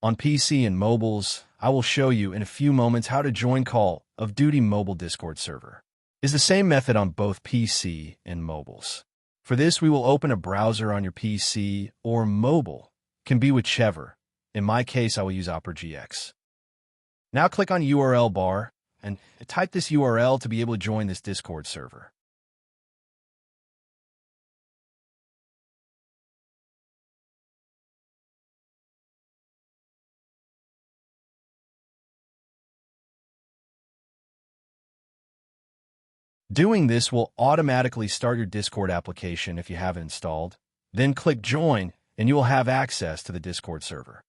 On PC and mobiles, I will show you in a few moments how to join Call of Duty mobile Discord server. It's the same method on both PC and mobiles. For this, we will open a browser on your PC or mobile, can be whichever. In my case, I will use Opera GX. Now click on URL bar and type this URL to be able to join this Discord server. Doing this will automatically start your Discord application if you have it installed. Then click Join, and you will have access to the Discord server.